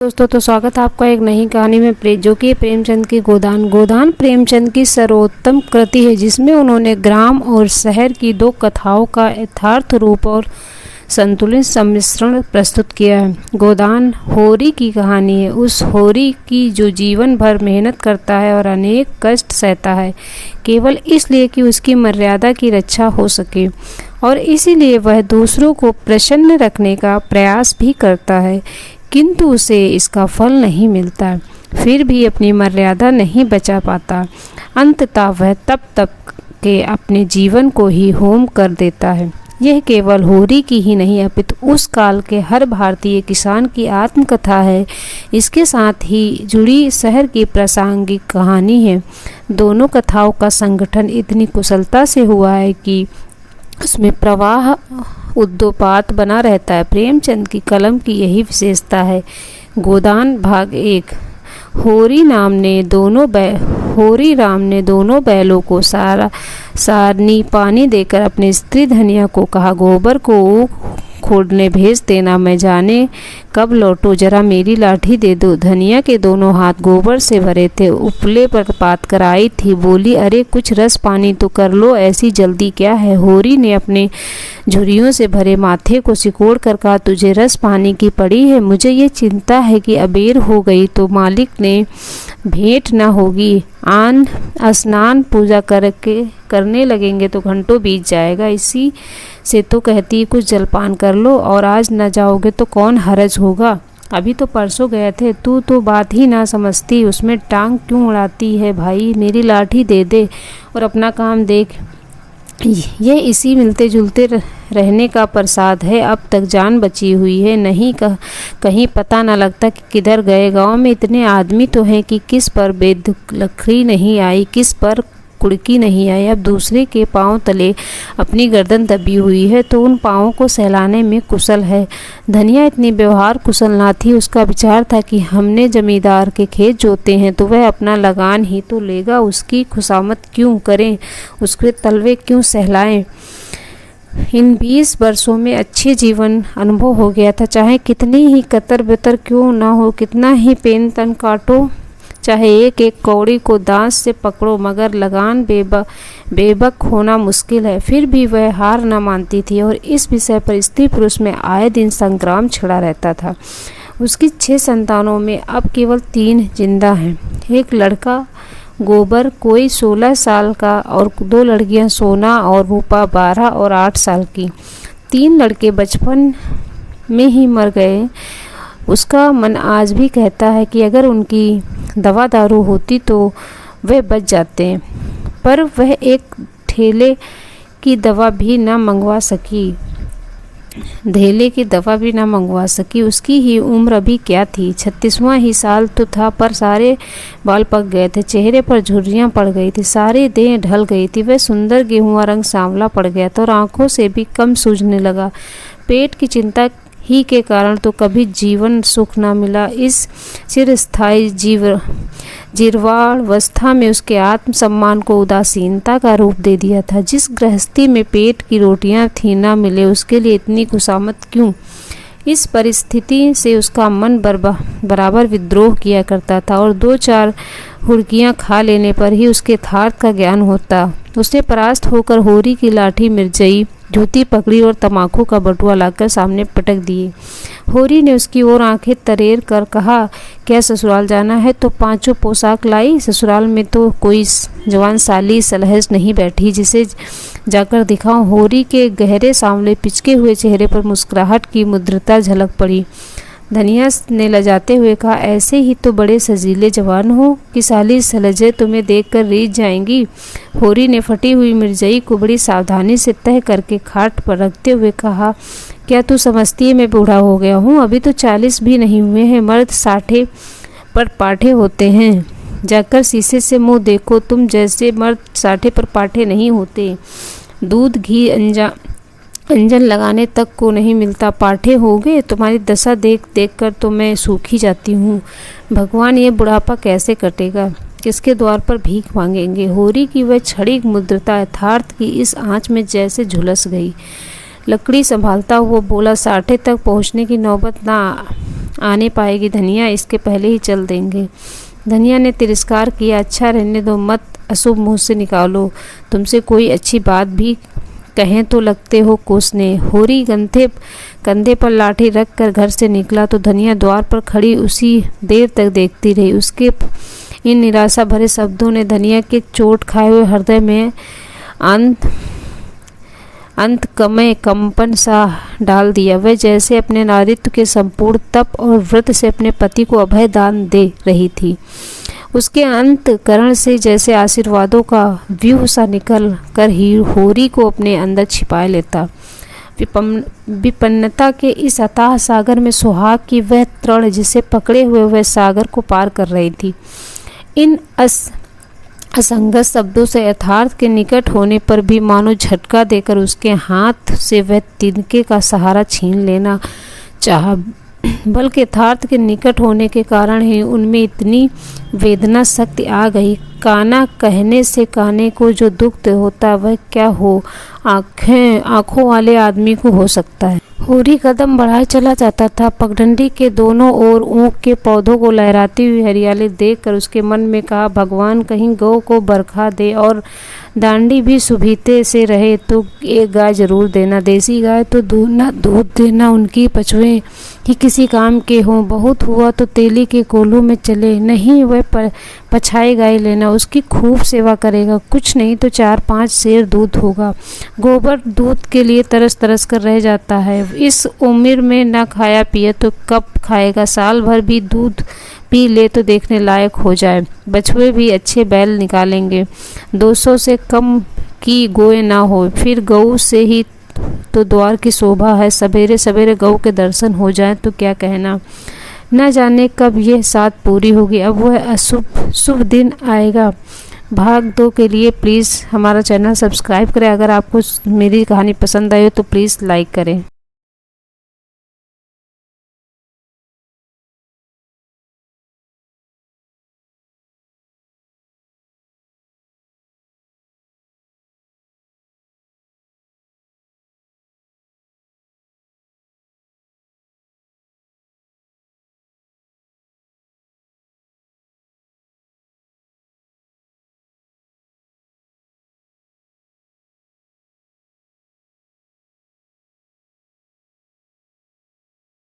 दोस्तों तो स्वागत है आपका एक नई कहानी में जो कि प्रेमचंद की गोदान। गोदान प्रेमचंद की सर्वोत्तम कृति है जिसमें उन्होंने ग्राम और शहर की दो कथाओं का यथार्थ रूप और संतुलित सम्मिश्रण प्रस्तुत किया है। गोदान होरी की कहानी है, उस होरी की जो जीवन भर मेहनत करता है और अनेक कष्ट सहता है केवल इसलिए कि उसकी मर्यादा की रक्षा हो सके, और इसीलिए वह दूसरों को प्रसन्न रखने का प्रयास भी करता है, किंतु उसे इसका फल नहीं मिलता। फिर भी अपनी मर्यादा नहीं बचा पाता। अंततः वह तब तक के अपने जीवन को ही होम कर देता है। यह केवल होरी की ही नहीं अपितु उस काल के हर भारतीय किसान की आत्मकथा है। इसके साथ ही जुड़ी शहर की प्रासंगिक कहानी है। दोनों कथाओं का संगठन इतनी कुशलता से हुआ है कि उसमें प्रवाह उद्दोपात बना रहता है। प्रेमचंद की कलम की यही विशेषता है। गोदान भाग 1। होरी राम ने दोनों बैलों को सारनी पानी देकर अपनी स्त्री धनिया को कहा, गोबर को खोदने भेज देना, मैं जाने कब लौटो, जरा मेरी लाठी दे दो। धनिया के दोनों हाथ गोबर से भरे थे, उपले पर पात कर आई थी। बोली, अरे कुछ रस पानी तो कर लो, ऐसी जल्दी क्या है। होरी ने अपने झुर्रियों से भरे माथे को सिकोड़ कर कहा, तुझे रस पानी की पड़ी है। मुझे ये चिंता है कि अबेर हो गई तो मालिक ने भेंट न होगी। स्नान पूजा करने लगेंगे तो घंटों बीत जाएगा। इसी से तो कहती कुछ जलपान कर लो, और आज न जाओगे तो कौन हरज होगा। अभी तो परसों गए थे, तू तो बात ही ना समझती, उसमें टांग क्यों उड़ाती है भाई। मेरी लाठी दे दे और अपना काम देख। ये इसी मिलते जुलते रहने का प्रसाद है। अब तक जान बची हुई है, नहीं कहीं पता न लगता कि किधर गए। गांव में इतने आदमी तो हैं कि किस पर बेद लकड़ी नहीं आई, किस पर कुड़की नहीं आई। अब दूसरे के पांव तले अपनी गर्दन दबी हुई है तो उन पांवों को सहलाने में कुशल है। धनिया इतनी व्यवहार कुशल ना थी। उसका विचार था कि हमने जमींदार के खेत जोते हैं तो वह अपना लगान ही तो लेगा, उसकी खुशामद क्यों करें, उसके तलवे क्यों सहलाएं। इन 20 वर्षों में अच्छे जीवन अनुभव हो गया था। चाहे कितनी ही कतर बेतर क्यों ना हो, कितना ही पेन तन काटो, चाहे एक एक कौड़ी को दांत से पकड़ो, मगर लगान बेबक होना मुश्किल है। फिर भी वह हार न मानती थी और इस विषय पर स्त्री पुरुष में आए दिन संग्राम छिड़ा रहता था। उसकी 6 संतानों में अब केवल 3 जिंदा हैं। एक लड़का गोबर कोई 16 साल का और 2 लड़कियां सोना और रूपा 12 और 8 साल की। 3 लड़के बचपन में ही मर गए। उसका मन आज भी कहता है कि अगर उनकी दवा दारू होती तो वे बच जाते, पर वह एक ठेले की दवा भी ना मंगवा सकी। उसकी ही उम्र अभी क्या थी, 36वां ही साल तो था, पर सारे बाल पक गए थे, चेहरे पर झुर्रियां पड़ गई थी, सारी देह ढल गई थी। वह सुंदर गेहुआ रंग सांवला पड़ गया था और आंखों से भी कम सूझने लगा। पेट की चिंता ही के कारण तो कभी जीवन सुख न मिला। इस चिरस्थायी जीर्वावस्था में उसके आत्मसम्मान को उदासीनता का रूप दे दिया था। जिस गृहस्थी में पेट की रोटियां थी न मिले, उसके लिए इतनी खुशामद क्यों। इस परिस्थिति से उसका मन बराबर विद्रोह किया करता था और 2-4 हुड़कियां खा लेने पर ही उसके यथार्थ का ज्ञान होता। उसने परास्त होकर होरी की लाठी, मिर्जई, जूती पकड़ी और तमाकू का बटुआ लाकर सामने पटक दिए। होरी ने उसकी ओर आंखें तरेर कर कहा, क्या ससुराल जाना है तो 5 पोशाक लाई। ससुराल में तो कोई जवान साली सलहज नहीं बैठी जिसे जाकर दिखाऊं। होरी के गहरे सांवले पिचके हुए चेहरे पर मुस्कुराहट की मुद्रिता झलक पड़ी। धनिया ने लजाते हुए कहा, ऐसे ही तो बड़े सजीले जवान हो कि साली सलजे तुम्हें देखकर रीझ जाएंगी। होरी ने फटी हुई मिर्जई को बड़ी सावधानी से तह करके खाट पर रखते हुए कहा, क्या तू समझती है मैं बूढ़ा हो गया हूँ। अभी तो 40 भी नहीं हुए हैं। मर्द 60 पर पाठे होते हैं। जाकर शीशे से मुंह देखो, तुम जैसे मर्द 60 पर पाठे नहीं होते। दूध घी अंजन लगाने तक को नहीं मिलता, पाठे हो गए। तुम्हारी दशा देख देख कर तो मैं सूखी जाती हूँ। भगवान ये बुढ़ापा कैसे कटेगा, किसके द्वार पर भीख मांगेंगे। होरी की वह छड़ी मुद्रिता यथार्थ की इस आँच में जैसे झुलस गई। लकड़ी संभालता हुआ बोला, 60 तक पहुँचने की नौबत ना आने पाएगी धनिया, इसके पहले ही चल देंगे। धनिया ने तिरस्कार किया, अच्छा रहने दो, मत अशुभ मुँह से निकालो, तुमसे कोई अच्छी बात भी कहें तो लगते हो कोसने। होरी कंधे पर लाठी रख कर घर से निकला तो धनिया द्वार पर खड़ी उसी देर तक देखती रही। उसके इन निराशा भरे शब्दों ने धनिया के चोट खाए हुए हृदय में अंतकमय कंपन सा डाल दिया। वह जैसे अपने नारित्व के संपूर्ण तप और व्रत से अपने पति को अभय दान दे रही थी। उसके अंतकरण से जैसे आशीर्वादों का व्यूह सा निकल कर ही होरी को अपने अंदर छिपा लेता। विपन्नता के इस अथाह सागर में सुहाग की वह तृण जिसे पकड़े हुए वह सागर को पार कर रही थी। इन असंगत शब्दों से यथार्थ के निकट होने पर भी मानो झटका देकर उसके हाथ से वह तिनके का सहारा छीन लेना चाहा, बल्कि यथार्थ के निकट होने के कारण ही उनमें इतनी वेदना शक्ति आ गई। काना कहने से काने को जो दुख होता वह क्या हो आंखों वाले आदमी को हो सकता है। होरी कदम बढ़ाए चला जाता था। पगडंडी के दोनों ओर ऊख के पौधों को लहराती हुई हरियाली देखकर उसके मन में कहा, भगवान कहीं गौ को बरखा दे और दांडी भी सुभीते से रहे तो एक गाय जरूर देना। देसी गाय तो दूध देना, उनकी पछुए ही किसी काम के हों। बहुत हुआ तो तेली के कोल्हू में चले, नहीं वह पछाई गाय लेना, उसकी खूब सेवा करेगा। कुछ नहीं तो 4-5 सेर दूध होगा। गोबर दूध के लिए तरस तरस कर रह जाता है। इस उम्र में न खाया पिया तो कब खाएगा। साल भर भी दूध पी ले तो देखने लायक हो जाए। बछुए भी अच्छे बैल निकालेंगे। 200 से कम की गोए ना हो, फिर गऊ से ही तो द्वार की शोभा है। सवेरे सवेरे गऊ के दर्शन हो जाए तो क्या कहना। न जाने कब यह साथ पूरी होगी। अब वह शुभ दिन आएगा। भाग 2 के लिए प्लीज़ हमारा चैनल सब्सक्राइब करें। अगर आपको मेरी कहानी पसंद आई हो तो प्लीज़ लाइक करें।